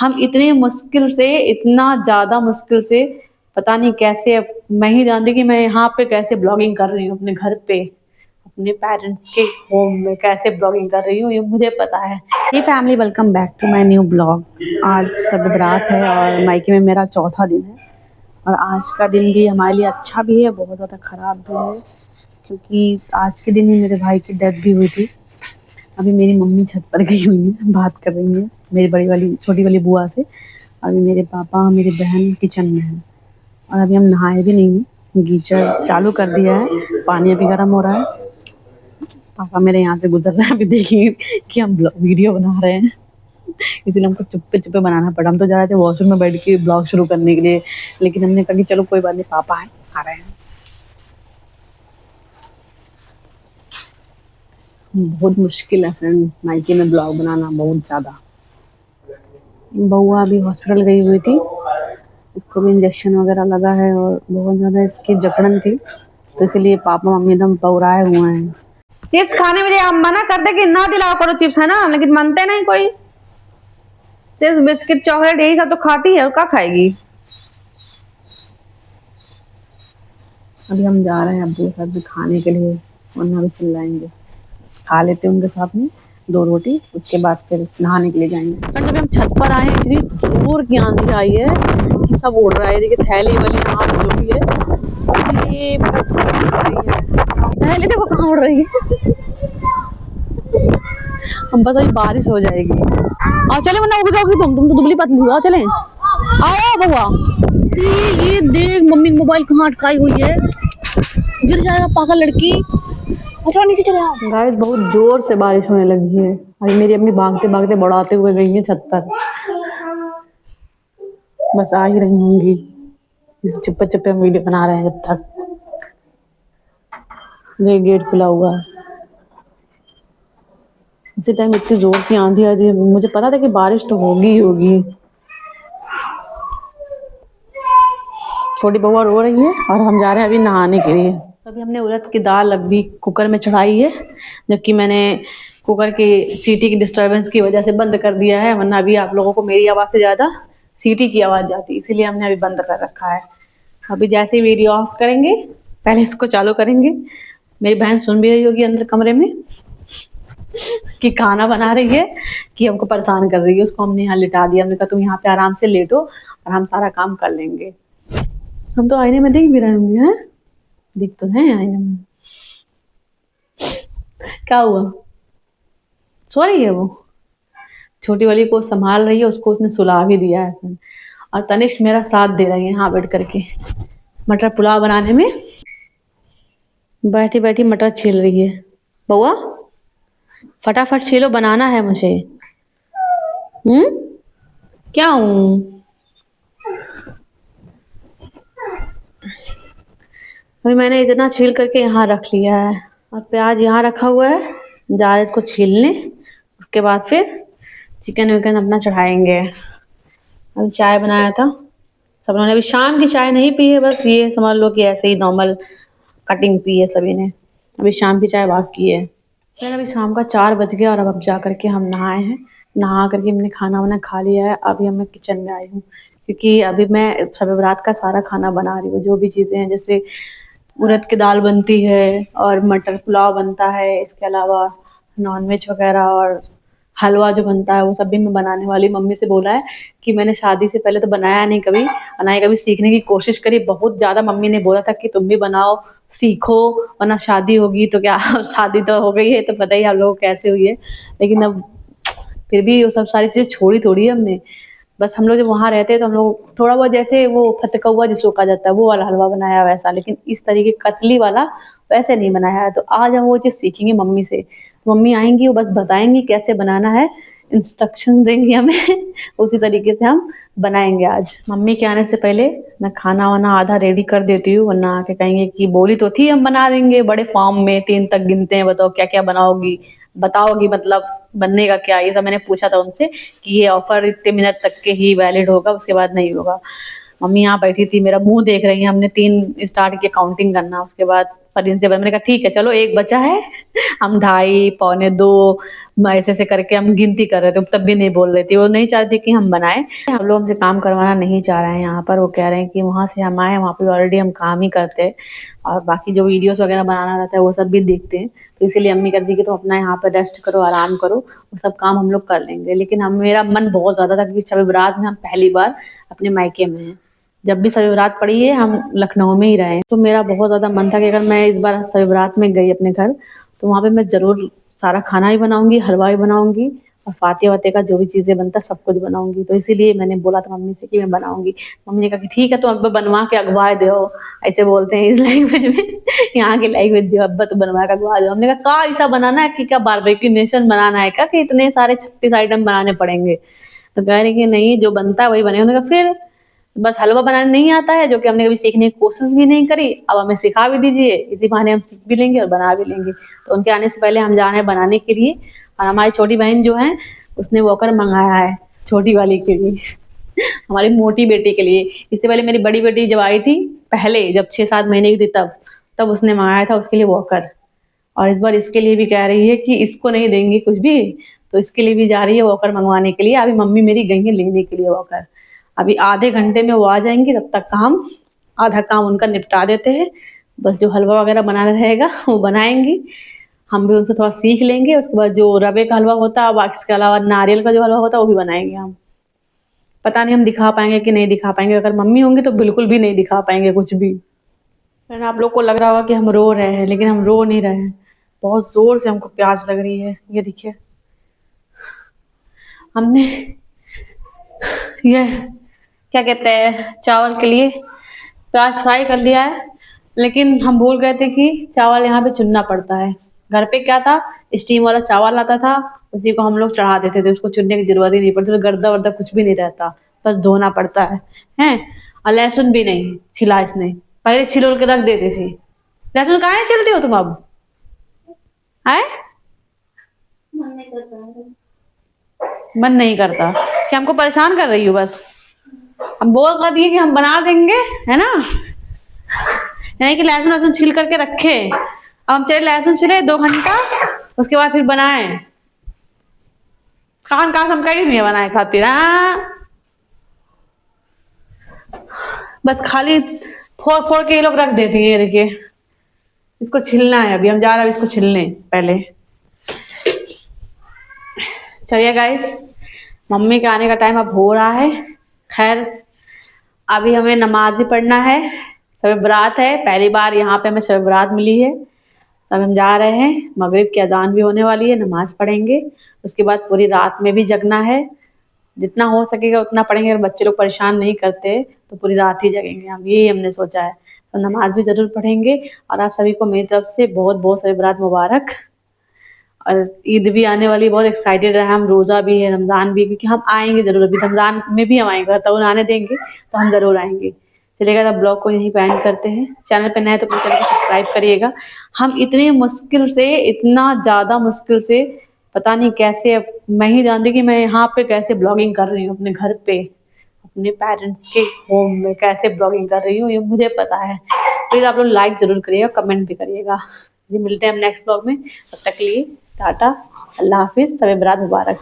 हम इतने मुश्किल से, इतना ज़्यादा मुश्किल से, पता नहीं कैसे, अब मैं ही जानती कि मैं यहाँ पे कैसे ब्लॉगिंग कर रही हूँ अपने घर पे, अपने पेरेंट्स के होम में कैसे ब्लॉगिंग कर रही हूँ, ये मुझे पता है। ये family, welcome back to my new blog. आज सब रात है और मायके में मेरा चौथा दिन है और आज का दिन भी हमारे लिए अच्छा भी है, बहुत ज़्यादा ख़राब भी है, क्योंकि आज के दिन ही मेरे भाई की डेथ भी हुई थी। अभी मेरी मम्मी छत पर गई हुई है, बात कर रही है मेरी बड़ी वाली छोटी वाली बुआ से। अभी मेरे पापा, मेरी बहन किचन में है और अभी हम नहाए भी नहीं हैं। गीजर चालू कर दिया है, पानी अभी गर्म हो रहा है। पापा मेरे यहाँ से गुजर रहे हैं, अभी देखिए कि हम वीडियो बना रहे हैं, इसलिए हमको चुप्पे चुप्पे बनाना पड़ा। हम तो जा रहे थे वॉशरूम में बैठ के ब्लॉग शुरू करने के लिए, लेकिन हमने कहा कि चलो कोई बात नहीं, पापा है, आ रहे हैं। बहुत मुश्किल है फ्रेंड मायके में ब्लॉग बनाना, बहुत ज़्यादा। बउआ अभी हॉस्पिटल गई हुई थी, इसको भी इंजेक्शन वगैरह लगा है और बहुत ज़्यादा इसकी जकड़न थी, तो इसलिए पापा मम्मी एकदम पौराए हुए हैं। चिप्स खाने में हम मना करते कि ना दिलाओ करो चिप्स, है ना, लेकिन मानते नहीं कोई। चिप्स, बिस्किट, चॉकलेट यही सब तो खाती है और क्या खाएगी। अभी हम जा रहे हैं अब्बू के साथ भी खाने के लिए, वरना भी चिल्लाएंगे। खा लेते उनके साथ में 2 रोटी, उसके बाद फिर नहाने के लिए जाएंगे। और जब हम छत पर आए हैं, इतनी जोर की आंधी आई है कि सब उड़ रहा है। देखिए थैली वाली यहाँ जो भी है, ये थैली देखो कहाँ उड़ रही है। हम बस अभी बारिश हो जाएगी और चले, वरना उड़ जाओगी तुम तो दुबली पतली हो। चले आओ बउआ, ये देख मम्मी मोबाइल कहाँ अटकाई हुई है, गिर जाएगा पागल लड़की। अच्छा नीचे चले आओ। गाइस बहुत जोर से बारिश होने लगी है। अभी मेरी अम्मी भागते भागते बढ़ाते हुए गई है छत पर, बस आ ही रही होंगी। इस चुप्पे चुप्पे हम वीडियो बना रहे हैं जब तक। ये गेट खुला हुआ है। उसी टाइम इतनी जोर की आंधी आई थी, मुझे पता था कि बारिश तो होगी ही होगी। छोटी बउआ रो रही है और हम जा रहे हैं अभी नहाने के लिए। अभी हमने उड़द की दाल अभी कुकर में चढ़ाई है, जबकि मैंने कुकर की सीटी की डिस्टरबेंस की वजह से बंद कर दिया है, वरना अभी आप लोगों को मेरी आवाज़ से ज़्यादा सीटी की आवाज़ जाती, इसीलिए हमने अभी बंद कर रखा है। अभी जैसे ही वीडियो ऑफ करेंगे, पहले इसको चालू करेंगे। मेरी बहन सुन भी रही होगी अंदर कमरे में कि खाना बना रही है, कि हमको परेशान कर रही है। उसको हमने यहाँ लिटा दिया, हमने कहा तुम यहाँ पे आराम से लेटो और हम सारा काम कर लेंगे। हम तो आईने में दिख भी रहे होंगे, हैं दिख तो है आईने में। क्या हुआ, सो रही है वो, छोटी वाली को संभाल रही है, उसको उसने सुला भी दिया है। और तनिष्क मेरा साथ दे रही है यहाँ बैठ करके मटर पुलाव बनाने में, बैठी बैठी मटर छील रही है। बउआ फटाफट छीलो, बनाना है मुझे। क्या हूँ, अभी मैंने इतना छील करके यहाँ रख लिया है और प्याज यहाँ रखा हुआ है, जा रहे इसको छीलने, उसके बाद फिर चिकन विकन अपना चढ़ाएंगे। अभी चाय बनाया था, सब लोगों ने अभी शाम की चाय नहीं पी है, बस ये समझ लो कि ऐसे ही नॉर्मल कटिंग पी है सभी ने, अभी शाम की चाय बाकी है। फिर अभी शाम का 4 बज गया और अब जा करके हम नहाए हैं। नहा करके हमने खाना वाना खा लिया है। अभी मैं किचन में आई हूँ, क्योंकि अभी मैं सब रात का सारा खाना बना रही हूँ। जो भी चीज़ें हैं, जैसे उड़द की दाल बनती है और मटर पुलाव बनता है, इसके अलावा नॉनवेज वगैरह और हलवा जो बनता है वो सब भी मैं बनाने वाली। मम्मी से बोला है कि मैंने शादी से पहले तो बनाया नहीं कभी, और ना ही कभी सीखने की कोशिश करी। बहुत ज़्यादा मम्मी ने बोला था कि तुम भी बनाओ, सीखो, वरना शादी होगी तो क्या शादी तो हो गई है, तो पता ही आप लोगों को कैसे हुई है। लेकिन अब फिर भी वो सब सारी चीज़ें छोड़ी थोड़ी है हमने। बस हम लोग जब वहाँ रहते हैं तो हम लोग थोड़ा बहुत, जैसे वो फतकौवा जिसको कहा जाता है, वो वाला हलवा बनाया वैसा, लेकिन इस तरीके कतली वाला वैसे नहीं बनाया है। तो आज हम वो चीज़ सीखेंगे मम्मी से। तो मम्मी आएंगी, वो बस बताएंगी कैसे बनाना है, इंस्ट्रक्शन देंगी हमें उसी तरीके से हम बनाएंगे आज। मम्मी के आने से पहले मैं खाना वाना आधा रेडी कर देती हूँ, वरना आके कहेंगे कि बोली तो थी हम बना देंगे, बड़े फॉर्म में 3 तक गिनते हैं, बताओ क्या क्या बनाओगी, बताओगी मतलब बनने का क्या। ये सब मैंने पूछा था उनसे कि ये ऑफर इतने मिनट तक के ही वैलिड होगा, उसके बाद नहीं होगा। मम्मी यहाँ बैठी थी, मेरा मुंह देख रही है। हमने 3 स्टार्ट किया काउंटिंग करना, उसके बाद पर इनसे मैंने कहा ठीक है चलो एक बचा है, हम 2:30 पौने 2 ऐसे ऐसे करके हम गिनती कर रहे थे, तब भी नहीं बोल रही थी, वो नहीं चाहती कि हम बनाए। हम लोग हमसे काम करवाना नहीं चाह रहे हैं यहाँ पर, वो कह रहे हैं कि वहाँ से हम आए, वहाँ पे ऑलरेडी हम काम ही करते हैं और बाकी जो वीडियोस वगैरह बनाना रहता है वो सब भी देखते हैं, तो इसीलिए अम्मी कहती है कि तुम अपना यहाँ पर रेस्ट करो, आराम करो, वो सब काम हम लोग कर लेंगे। लेकिन हम मेरा मन बहुत ज़्यादा था क्योंकि शब बारात में हम पहली बार अपने मायके में हैं, जब भी शब बारात पड़ी है हम लखनऊ में ही रहे, तो मेरा बहुत ज़्यादा मन था कि अगर मैं इस बार शब बारात में गई अपने घर तो वहाँ पे मैं ज़रूर सारा खाना ही बनाऊंगी, हलवा भी बनाऊंगी और फातिया वातिया का जो भी चीज़ें बनता सब कुछ बनाऊंगी। तो इसीलिए मैंने बोला था मम्मी से कि मैं बनाऊंगी। मम्मी ने कहा कि ठीक है तो अब बनवा के अगवा दो, ऐसे बोलते हैं इस लैंग्वेज में, यहाँ की लैंग्वेज दो, अब्बा तो बनवा के अगवा दो। हमने कहा का ऐसा बनाना है कि क्या बारबेक्यू नेशन बनाना है क्या कि इतने सारे 36 आइटम बनाने पड़ेंगे? तो कह रहे कि नहीं जो बनता है वही बनेगा। उन्होंने कहा फिर बस हलवा बनाना नहीं आता है, जो कि हमने कभी सीखने की कोशिश भी नहीं करी, अब हमें सिखा भी दीजिए, इसी बहाने हम सीख भी लेंगे और बना भी लेंगे। तो उनके आने से पहले हम जा रहे हैं बनाने के लिए, और हमारी छोटी बहन जो है उसने वॉकर मंगाया है छोटी वाली के लिए, हमारी मोटी बेटी के लिए। इससे पहले मेरी बड़ी बेटी जब आई थी पहले, जब 6-7 महीने की थी तब उसने मंगाया था उसके लिए वॉकर, और इस बार इसके लिए भी कह रही है कि इसको नहीं देंगे कुछ भी, तो इसके लिए भी जा रही है वॉकर मंगवाने के लिए। अभी मम्मी मेरी गई है लेने के लिए वॉकर, अभी आधे घंटे में वो आ जाएंगी, तब तक काम आधा काम उनका निपटा देते हैं, बस जो हलवा वगैरह बनाना रहेगा वो बनाएंगी, हम भी उनसे थोड़ा सीख लेंगे। उसके बाद जो रवे का हलवा होता है, बाकी इसके अलावा नारियल का जो हलवा होता है वो भी बनाएंगे हम। पता नहीं हम दिखा पाएंगे कि नहीं दिखा पाएंगे, अगर मम्मी होंगी तो बिल्कुल भी नहीं दिखा पाएंगे कुछ भी। आप लोग को लग रहा होगा कि हम रो रहे हैं, लेकिन हम रो नहीं रहे हैं, बहुत जोर से हमको प्यास लग रही है। ये देखिए हमने ये क्या कहते हैं चावल के लिए प्याज फ्राई कर लिया है, लेकिन हम भूल गए थे कि चावल यहाँ पे चुनना पड़ता है। घर पे क्या था, स्टीम वाला चावल आता था, उसी को हम लोग चढ़ा देते थे, उसको चुनने की जरूरत ही नहीं पड़ती, तो गर्दा वर्दा कुछ भी नहीं रहता, बस धोना पड़ता है हैं। और लहसुन भी नहीं छिला इसने, पहले छिल के रख देती थी। लहसुन कहाँ है छिलती हो तुम अब? आए मन नहीं करता कि हमको परेशान कर रही हो बस। हम बोल कर दिए कि हम बना देंगे, है ना, नहीं कि लहसुन लहसुन छील करके रखे, अब हम चले लहसुन छिले 2 घंटा, उसके बाद फिर बनाए। कान का हम कहीं नहीं बनाए खातिर, बस खाली फोड़ फोड़ के ये लोग रख देते हैं। ये देखिए इसको छिलना है, अभी हम जा रहे हैं इसको छिलने पहले। चलिए गाइस, मम्मी के आने का टाइम अब हो रहा है। खैर अभी हमें नमाज ही पढ़ना है, शब बारात है, पहली बार यहाँ पे हमें शब बारात मिली है, तब हम जा रहे हैं। मगरिब की अजान भी होने वाली है, नमाज पढ़ेंगे, उसके बाद पूरी रात में भी जगना है, जितना हो सकेगा उतना पढ़ेंगे। अगर बच्चे लोग परेशान नहीं करते तो पूरी रात ही जगेंगे हम, यही हमने सोचा है। तो नमाज भी ज़रूर पढ़ेंगे। और आप सभी को मेरी तरफ से बहुत बहुत शब बारात मुबारक। और ईद भी आने वाली, बहुत एक्साइटेड रहे हम, रोज़ा भी है, रमज़ान भी, क्योंकि हम आएंगे ज़रूर, अभी रमज़ान में भी हम आएंगे, तो आने देंगे तो हम ज़रूर आएंगे। चलिएगा, तब ब्लॉग को यहीं पे एंड करते हैं। चैनल पे नए तो प्लीज़ चैनल को सब्सक्राइब करिएगा। हम इतनी मुश्किल से, इतना ज़्यादा मुश्किल से, पता नहीं कैसे, अब मैं ही जानती कि मैं यहाँ पे कैसे ब्लॉगिंग कर रही हूँ, अपने घर पे, अपने पेरेंट्स के होम में कैसे ब्लॉगिंग कर रही हूँ, ये मुझे पता है। प्लीज़ आप लोग लाइक ज़रूर करिएगा, कमेंट भी करिएगा। जी मिलते हैं हम नेक्स्ट ब्लॉग में, तब तक के लिए टाटा, अल्लाह हाफिज़, शब बारात मुबारक।